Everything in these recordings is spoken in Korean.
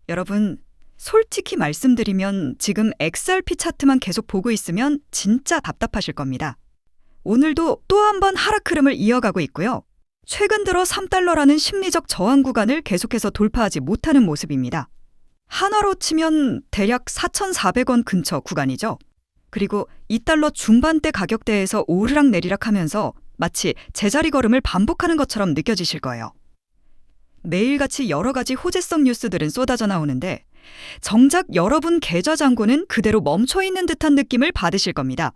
여러분, 솔직히 말씀드리면 지금 XRP 차트만 계속 보고 있으면 진짜 답답하실 겁니다. 오늘도 또 한 번 하락 흐름을 이어가고 있고요. 최근 들어 3달러라는 심리적 저항 구간을 계속해서 돌파하지 못하는 모습입니다. 한화로 치면 대략 4,400원 근처 구간이죠. 그리고 2달러 중반대 가격대에서 오르락내리락 하면서 마치 제자리 걸음을 반복하는 것처럼 느껴지실 거예요. 매일같이 여러 가지 호재성 뉴스들은 쏟아져 나오는데 정작 여러분 계좌 잔고는 그대로 멈춰있는 듯한 느낌을 받으실 겁니다.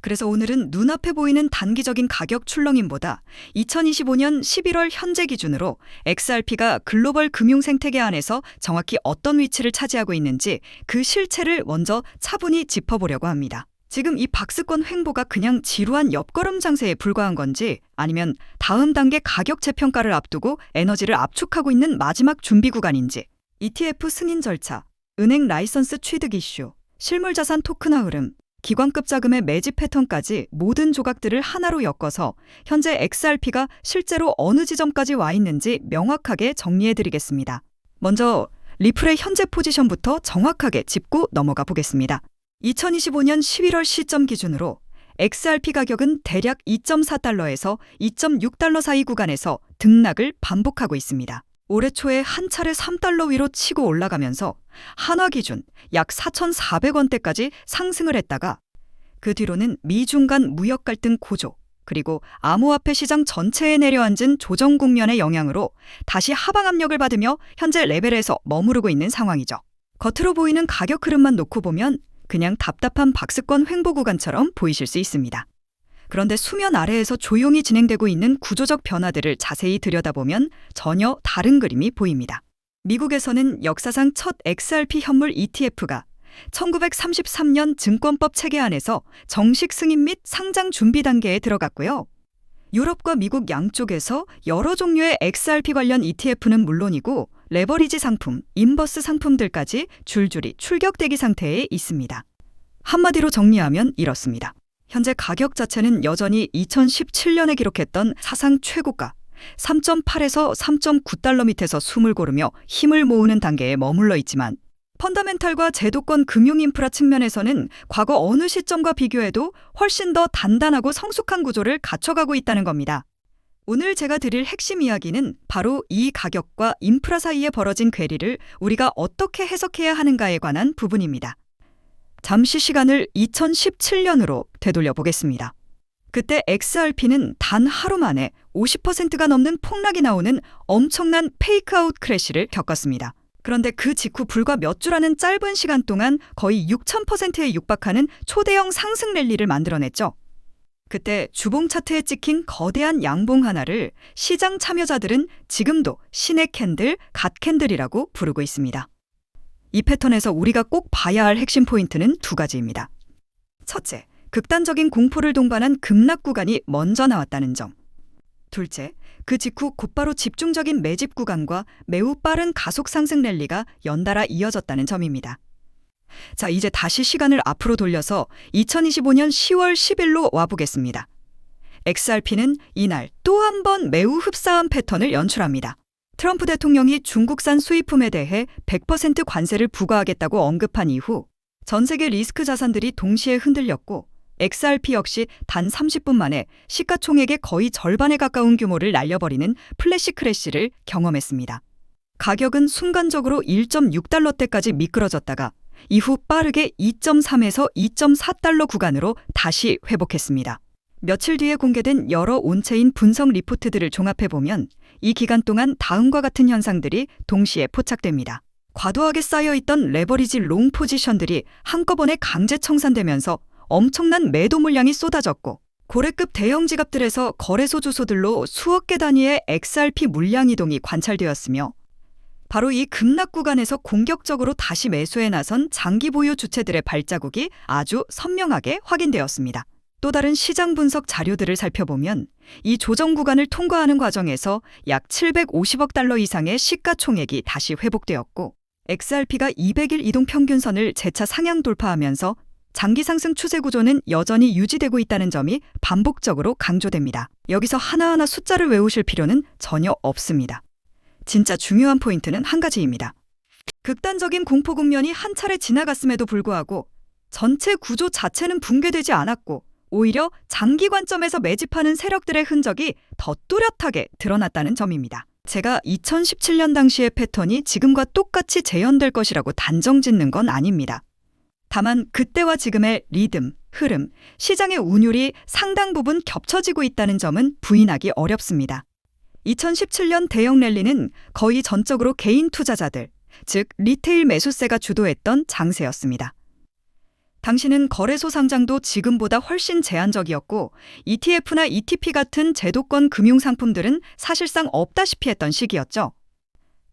그래서 오늘은 눈앞에 보이는 단기적인 가격 출렁임보다 2025년 11월 현재 기준으로 XRP가 글로벌 금융 생태계 안에서 정확히 어떤 위치를 차지하고 있는지 그 실체를 먼저 차분히 짚어보려고 합니다. 지금 이 박스권 횡보가 그냥 지루한 옆걸음 장세에 불과한 건지 아니면 다음 단계 가격 재평가를 앞두고 에너지를 압축하고 있는 마지막 준비 구간인지 ETF 승인 절차, 은행 라이선스 취득 이슈, 실물자산 토큰화 흐름, 기관급 자금의 매집 패턴까지 모든 조각들을 하나로 엮어서 현재 XRP가 실제로 어느 지점까지 와 있는지 명확하게 정리해드리겠습니다. 먼저 리플의 현재 포지션부터 정확하게 짚고 넘어가 보겠습니다. 2025년 11월 시점 기준으로 XRP 가격은 대략 2.4달러에서 2.6달러 사이 구간에서 등락을 반복하고 있습니다. 올해 초에 한 차례 3달러 위로 치고 올라가면서 한화 기준 약 4,400원대까지 상승을 했다가 그 뒤로는 미중 간 무역 갈등 고조 그리고 암호화폐 시장 전체에 내려앉은 조정 국면의 영향으로 다시 하방 압력을 받으며 현재 레벨에서 머무르고 있는 상황이죠. 겉으로 보이는 가격 흐름만 놓고 보면 그냥 답답한 박스권 횡보 구간처럼 보이실 수 있습니다. 그런데 수면 아래에서 조용히 진행되고 있는 구조적 변화들을 자세히 들여다보면 전혀 다른 그림이 보입니다. 미국에서는 역사상 첫 XRP 현물 ETF가 1933년 증권법 체계 안에서 정식 승인 및 상장 준비 단계에 들어갔고요. 유럽과 미국 양쪽에서 여러 종류의 XRP 관련 ETF는 물론이고 레버리지 상품, 인버스 상품들까지 줄줄이 출격 대기 상태에 있습니다. 한마디로 정리하면 이렇습니다. 현재 가격 자체는 여전히 2017년에 기록했던 사상 최고가 3.8에서 3.9달러 밑에서 숨을 고르며 힘을 모으는 단계에 머물러 있지만 펀더멘탈과 제도권 금융 인프라 측면에서는 과거 어느 시점과 비교해도 훨씬 더 단단하고 성숙한 구조를 갖춰가고 있다는 겁니다. 오늘 제가 드릴 핵심 이야기는 바로 이 가격과 인프라 사이에 벌어진 괴리를 우리가 어떻게 해석해야 하는가에 관한 부분입니다. 잠시 시간을 2017년으로 되돌려 보겠습니다. 그때 XRP는 단 하루 만에 50%가 넘는 폭락이 나오는 엄청난 페이크아웃 크래시를 겪었습니다. 그런데 그 직후 불과 몇 주라는 짧은 시간 동안 거의 6,000%에 육박하는 초대형 상승 랠리를 만들어냈죠. 그때 주봉 차트에 찍힌 거대한 양봉 하나를 시장 참여자들은 지금도 신의 캔들, 갓 캔들이라고 부르고 있습니다. 이 패턴에서 우리가 꼭 봐야 할 핵심 포인트는 두 가지입니다. 첫째, 극단적인 공포를 동반한 급락 구간이 먼저 나왔다는 점. 둘째, 그 직후 곧바로 집중적인 매집 구간과 매우 빠른 가속 상승 랠리가 연달아 이어졌다는 점입니다. 자, 이제 다시 시간을 앞으로 돌려서 2025년 10월 10일로 와보겠습니다. XRP는 이날 또 한 번 매우 흡사한 패턴을 연출합니다. 트럼프 대통령이 중국산 수입품에 대해 100% 관세를 부과하겠다고 언급한 이후 전 세계 리스크 자산들이 동시에 흔들렸고 XRP 역시 단 30분 만에 시가총액의 거의 절반에 가까운 규모를 날려버리는 플래시 크래시를 경험했습니다. 가격은 순간적으로 1.6달러대까지 미끄러졌다가 이후 빠르게 2.3에서 2.4달러 구간으로 다시 회복했습니다. 며칠 뒤에 공개된 여러 온체인 분석 리포트들을 종합해보면 이 기간 동안 다음과 같은 현상들이 동시에 포착됩니다. 과도하게 쌓여있던 레버리지 롱 포지션들이 한꺼번에 강제 청산되면서 엄청난 매도 물량이 쏟아졌고 고래급 대형 지갑들에서 거래소 주소들로 수억 개 단위의 XRP 물량 이동이 관찰되었으며 바로 이 급락 구간에서 공격적으로 다시 매수에 나선 장기 보유 주체들의 발자국이 아주 선명하게 확인되었습니다. 또 다른 시장 분석 자료들을 살펴보면 이 조정 구간을 통과하는 과정에서 약 750억 달러 이상의 시가총액이 다시 회복되었고 XRP가 200일 이동 평균선을 재차 상향 돌파하면서 장기 상승 추세 구조는 여전히 유지되고 있다는 점이 반복적으로 강조됩니다. 여기서 하나하나 숫자를 외우실 필요는 전혀 없습니다. 진짜 중요한 포인트는 한 가지입니다. 극단적인 공포 국면이 한 차례 지나갔음에도 불구하고 전체 구조 자체는 붕괴되지 않았고 오히려 장기 관점에서 매집하는 세력들의 흔적이 더 뚜렷하게 드러났다는 점입니다. 제가 2017년 당시의 패턴이 지금과 똑같이 재현될 것이라고 단정짓는 건 아닙니다. 다만 그때와 지금의 리듬, 흐름, 시장의 운율이 상당 부분 겹쳐지고 있다는 점은 부인하기 어렵습니다. 2017년 대형 랠리는 거의 전적으로 개인 투자자들, 즉 리테일 매수세가 주도했던 장세였습니다. 당시는 거래소 상장도 지금보다 훨씬 제한적이었고 ETF나 ETP 같은 제도권 금융상품들은 사실상 없다시피 했던 시기였죠.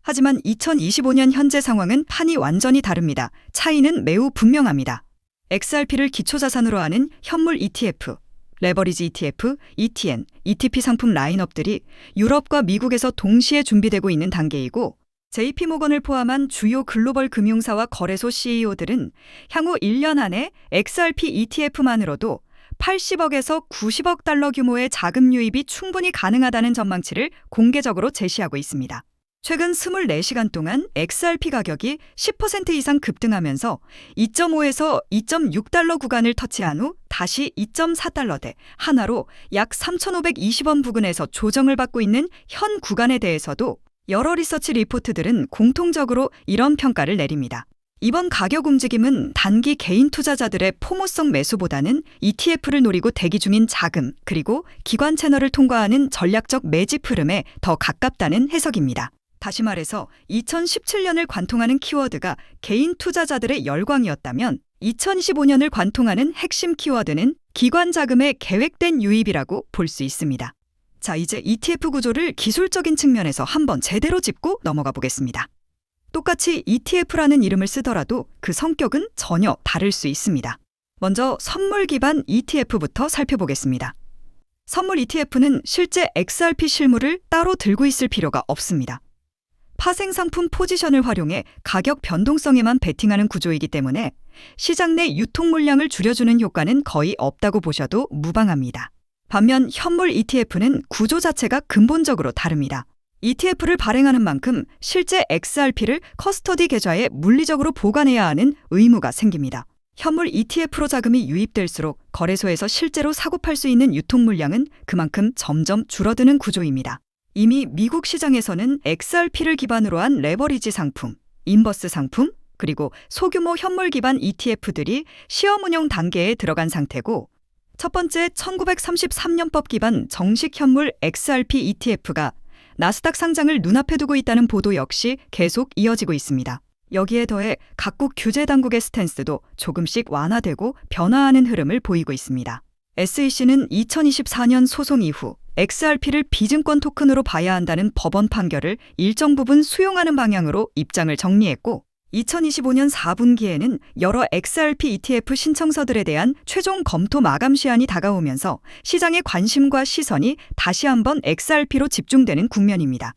하지만 2025년 현재 상황은 판이 완전히 다릅니다. 차이는 매우 분명합니다. XRP를 기초자산으로 하는 현물 ETF, 레버리지 ETF, ETN, ETP 상품 라인업들이 유럽과 미국에서 동시에 준비되고 있는 단계이고 JP모건을 포함한 주요 글로벌 금융사와 거래소 CEO들은 향후 1년 안에 XRP ETF만으로도 80억에서 90억 달러 규모의 자금 유입이 충분히 가능하다는 전망치를 공개적으로 제시하고 있습니다. 최근 24시간 동안 XRP 가격이 10% 이상 급등하면서 2.5에서 2.6달러 구간을 터치한 후 다시 2.4달러대 하나로 약 3,520원 부근에서 조정을 받고 있는 현 구간에 대해서도 여러 리서치 리포트들은 공통적으로 이런 평가를 내립니다. 이번 가격 움직임은 단기 개인 투자자들의 포모성 매수보다는 ETF를 노리고 대기 중인 자금 그리고 기관 채널을 통과하는 전략적 매집 흐름에 더 가깝다는 해석입니다. 다시 말해서 2017년을 관통하는 키워드가 개인 투자자들의 열광이었다면 2025년을 관통하는 핵심 키워드는 기관 자금의 계획된 유입이라고 볼 수 있습니다. 자, 이제 ETF 구조를 기술적인 측면에서 한번 제대로 짚고 넘어가 보겠습니다. 똑같이 ETF라는 이름을 쓰더라도 그 성격은 전혀 다를 수 있습니다. 먼저 선물 기반 ETF부터 살펴보겠습니다. 선물 ETF는 실제 XRP 실물을 따로 들고 있을 필요가 없습니다. 파생 상품 포지션을 활용해 가격 변동성에만 베팅하는 구조이기 때문에 시장 내 유통 물량을 줄여주는 효과는 거의 없다고 보셔도 무방합니다. 반면 현물 ETF는 구조 자체가 근본적으로 다릅니다. ETF를 발행하는 만큼 실제 XRP를 커스터디 계좌에 물리적으로 보관해야 하는 의무가 생깁니다. 현물 ETF로 자금이 유입될수록 거래소에서 실제로 사고팔 수 있는 유통 물량은 그만큼 점점 줄어드는 구조입니다. 이미 미국 시장에서는 XRP를 기반으로 한 레버리지 상품, 인버스 상품, 그리고 소규모 현물 기반 ETF들이 시험 운영 단계에 들어간 상태고 첫 번째 1933년법 기반 정식 현물 XRP ETF가 나스닥 상장을 눈앞에 두고 있다는 보도 역시 계속 이어지고 있습니다. 여기에 더해 각국 규제 당국의 스탠스도 조금씩 완화되고 변화하는 흐름을 보이고 있습니다. SEC는 2024년 소송 이후 XRP를 비증권 토큰으로 봐야 한다는 법원 판결을 일정 부분 수용하는 방향으로 입장을 정리했고 2025년 4분기에는 여러 XRP ETF 신청서들에 대한 최종 검토 마감 시한이 다가오면서 시장의 관심과 시선이 다시 한번 XRP로 집중되는 국면입니다.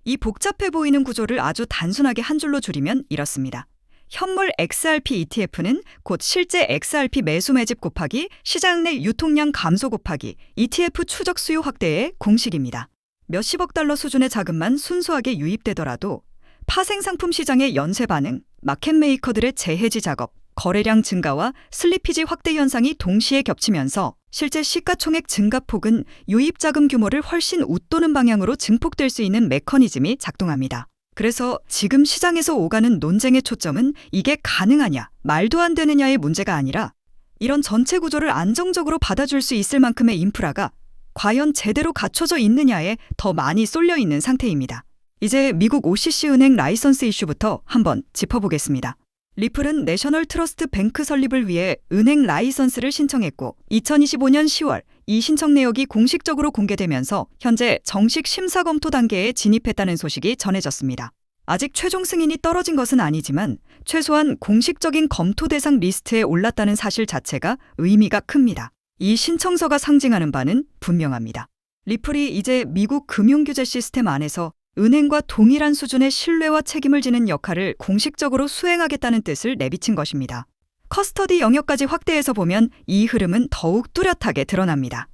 이 복잡해 보이는 구조를 아주 단순하게 한 줄로 줄이면 이렇습니다. 현물 XRP ETF는 곧 실제 XRP 매수 매집 곱하기 시장 내 유통량 감소 곱하기 ETF 추적 수요 확대의 공식입니다. 몇십억 달러 수준의 자금만 순수하게 유입되더라도 파생 상품 시장의 연쇄 반응, 마켓 메이커들의 재해지 작업, 거래량 증가와 슬리피지 확대 현상이 동시에 겹치면서 실제 시가총액 증가폭은 유입 자금 규모를 훨씬 웃도는 방향으로 증폭될 수 있는 메커니즘이 작동합니다. 그래서 지금 시장에서 오가는 논쟁의 초점은 이게 가능하냐, 말도 안 되느냐의 문제가 아니라 이런 전체 구조를 안정적으로 받아줄 수 있을 만큼의 인프라가 과연 제대로 갖춰져 있느냐에 더 많이 쏠려 있는 상태입니다. 이제 미국 OCC 은행 라이선스 이슈부터 한번 짚어보겠습니다. 리플은 내셔널 트러스트 뱅크 설립을 위해 은행 라이선스를 신청했고 2025년 10월 이 신청 내역이 공식적으로 공개되면서 현재 정식 심사 검토 단계에 진입했다는 소식이 전해졌습니다. 아직 최종 승인이 떨어진 것은 아니지만 최소한 공식적인 검토 대상 리스트에 올랐다는 사실 자체가 의미가 큽니다. 이 신청서가 상징하는 바는 분명합니다. 리플이 이제 미국 금융규제 시스템 안에서 은행과 동일한 수준의 신뢰와 책임을 지는 역할을 공식적으로 수행하겠다는 뜻을 내비친 것입니다. 커스터디 영역까지 확대해서 보면 이 흐름은 더욱 뚜렷하게 드러납니다.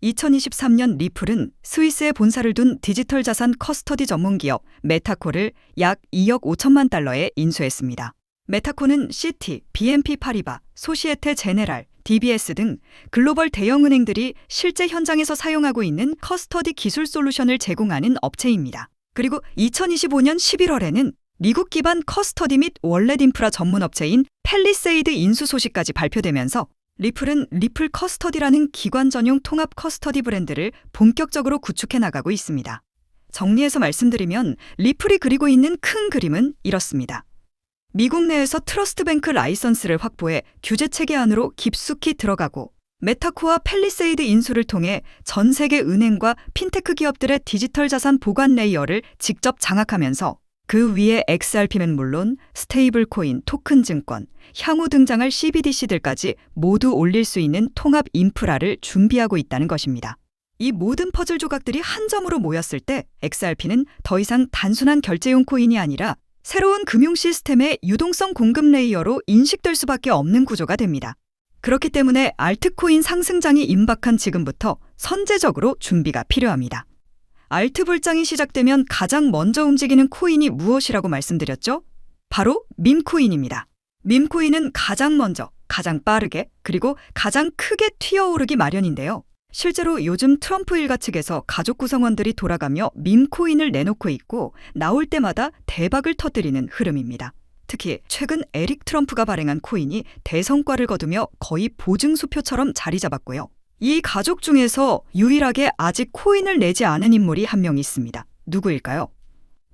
2023년 리플은 스위스에 본사를 둔 디지털 자산 커스터디 전문 기업 메타코를 약 2억 5천만 달러에 인수했습니다. 메타코는 시티, BNP 파리바, 소시에테 제네랄, DBS 등 글로벌 대형은행들이 실제 현장에서 사용하고 있는 커스터디 기술 솔루션을 제공하는 업체입니다. 그리고 2025년 11월에는 미국 기반 커스터디 및 월렛 인프라 전문 업체인 펠리세이드 인수 소식까지 발표되면서 리플은 리플 커스터디라는 기관 전용 통합 커스터디 브랜드를 본격적으로 구축해 나가고 있습니다. 정리해서 말씀드리면 리플이 그리고 있는 큰 그림은 이렇습니다. 미국 내에서 트러스트뱅크 라이선스를 확보해 규제 체계 안으로 깊숙이 들어가고 메타코와 펠리세이드 인수를 통해 전 세계 은행과 핀테크 기업들의 디지털 자산 보관 레이어를 직접 장악하면서 그 위에 XRP는 물론 스테이블 코인, 토큰 증권, 향후 등장할 CBDC들까지 모두 올릴 수 있는 통합 인프라를 준비하고 있다는 것입니다. 이 모든 퍼즐 조각들이 한 점으로 모였을 때 XRP는 더 이상 단순한 결제용 코인이 아니라 새로운 금융 시스템의 유동성 공급 레이어로 인식될 수밖에 없는 구조가 됩니다. 그렇기 때문에 알트코인 상승장이 임박한 지금부터 선제적으로 준비가 필요합니다. 알트 불장이 시작되면 가장 먼저 움직이는 코인이 무엇이라고 말씀드렸죠? 바로 밈코인입니다. 밈코인은 가장 먼저, 가장 빠르게, 그리고 가장 크게 튀어오르기 마련인데요. 실제로 요즘 트럼프 일가 측에서 가족 구성원들이 돌아가며 밈코인을 내놓고 있고 나올 때마다 대박을 터뜨리는 흐름입니다. 특히 최근 에릭 트럼프가 발행한 코인이 대성과를 거두며 거의 보증수표처럼 자리 잡았고요. 이 가족 중에서 유일하게 아직 코인을 내지 않은 인물이 한 명 있습니다. 누구일까요?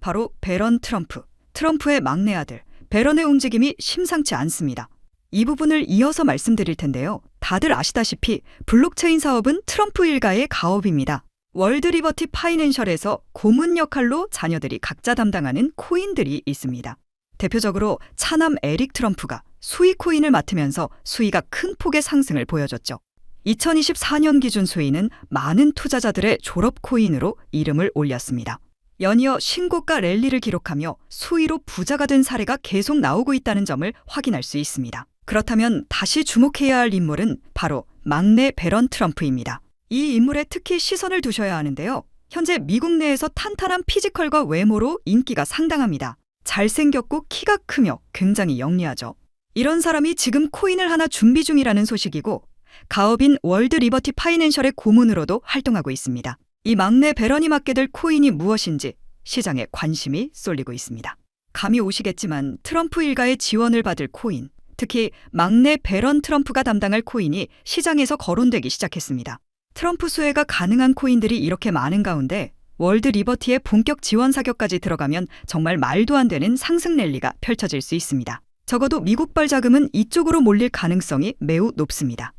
바로 배런 트럼프. 트럼프의 막내 아들, 배런의 움직임이 심상치 않습니다. 이 부분을 이어서 말씀드릴 텐데요. 다들 아시다시피 블록체인 사업은 트럼프 일가의 가업입니다. 월드 리버티 파이낸셜에서 고문 역할로 자녀들이 각자 담당하는 코인들이 있습니다. 대표적으로 차남 에릭 트럼프가 수익 코인을 맡으면서 수위가 큰 폭의 상승을 보여줬죠. 2024년 기준 수위는 많은 투자자들의 졸업 코인으로 이름을 올렸습니다. 연이어 신고가 랠리를 기록하며 수위로 부자가 된 사례가 계속 나오고 있다는 점을 확인할 수 있습니다. 그렇다면 다시 주목해야 할 인물은 바로 막내 배런 트럼프입니다. 이 인물에 특히 시선을 두셔야 하는데요. 현재 미국 내에서 탄탄한 피지컬과 외모로 인기가 상당합니다. 잘생겼고 키가 크며 굉장히 영리하죠. 이런 사람이 지금 코인을 하나 준비 중이라는 소식이고 가업인 월드 리버티 파이낸셜의 고문으로도 활동하고 있습니다. 이 막내 배런이 맡게 될 코인이 무엇인지 시장에 관심이 쏠리고 있습니다. 감이 오시겠지만 트럼프 일가의 지원을 받을 코인, 특히 막내 배런 트럼프가 담당할 코인이 시장에서 거론되기 시작했습니다. 트럼프 수혜가 가능한 코인들이 이렇게 많은 가운데 월드 리버티의 본격 지원 사격까지 들어가면 정말 말도 안 되는 상승 랠리가 펼쳐질 수 있습니다. 적어도 미국발 자금은 이쪽으로 몰릴 가능성이 매우 높습니다.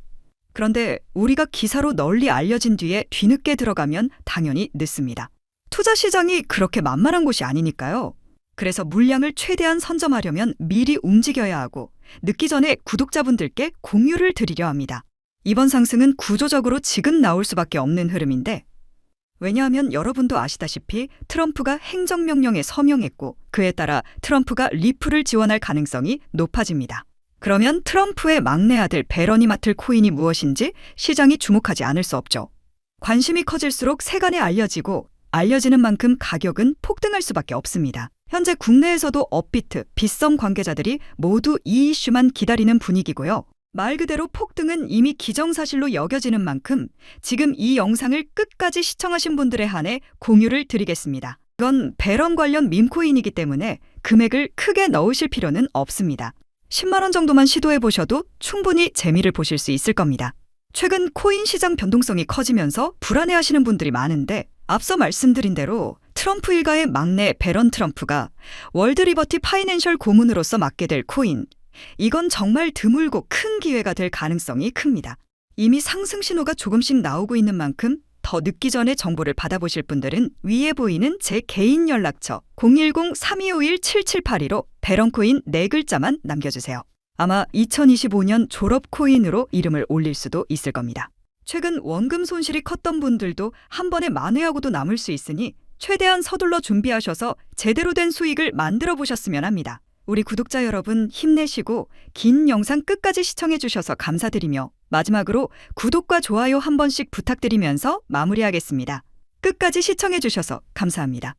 그런데 우리가 기사로 널리 알려진 뒤에 뒤늦게 들어가면 당연히 늦습니다. 투자 시장이 그렇게 만만한 곳이 아니니까요. 그래서 물량을 최대한 선점하려면 미리 움직여야 하고 늦기 전에 구독자분들께 공유를 드리려 합니다. 이번 상승은 구조적으로 지금 나올 수밖에 없는 흐름인데 왜냐하면 여러분도 아시다시피 트럼프가 행정명령에 서명했고 그에 따라 트럼프가 리플을 지원할 가능성이 높아집니다. 그러면 트럼프의 막내 아들 배런이 맡을 코인이 무엇인지 시장이 주목하지 않을 수 없죠. 관심이 커질수록 세간에 알려지고 알려지는 만큼 가격은 폭등할 수밖에 없습니다. 현재 국내에서도 업비트, 빗썸 관계자들이 모두 이 이슈만 기다리는 분위기고요. 말 그대로 폭등은 이미 기정사실로 여겨지는 만큼 지금 이 영상을 끝까지 시청하신 분들에 한해 공유를 드리겠습니다. 이건 배런 관련 밈코인이기 때문에 금액을 크게 넣으실 필요는 없습니다. 10만 원 정도만 시도해 보셔도 충분히 재미를 보실 수 있을 겁니다. 최근 코인 시장 변동성이 커지면서 불안해하시는 분들이 많은데 앞서 말씀드린 대로 트럼프 일가의 막내 배런 트럼프가 월드 리버티 파이낸셜 고문으로서 맡게 될 코인, 이건 정말 드물고 큰 기회가 될 가능성이 큽니다. 이미 상승 신호가 조금씩 나오고 있는 만큼 더 늦기 전에 정보를 받아보실 분들은 위에 보이는 제 개인 연락처 010-3251-7782로 배런코인 4글자만 남겨주세요. 아마 2025년 졸업 코인으로 이름을 올릴 수도 있을 겁니다. 최근 원금 손실이 컸던 분들도 한 번에 만회하고도 남을 수 있으니 최대한 서둘러 준비하셔서 제대로 된 수익을 만들어 보셨으면 합니다. 우리 구독자 여러분 힘내시고 긴 영상 끝까지 시청해 주셔서 감사드리며 마지막으로 구독과 좋아요 한 번씩 부탁드리면서 마무리하겠습니다. 끝까지 시청해 주셔서 감사합니다.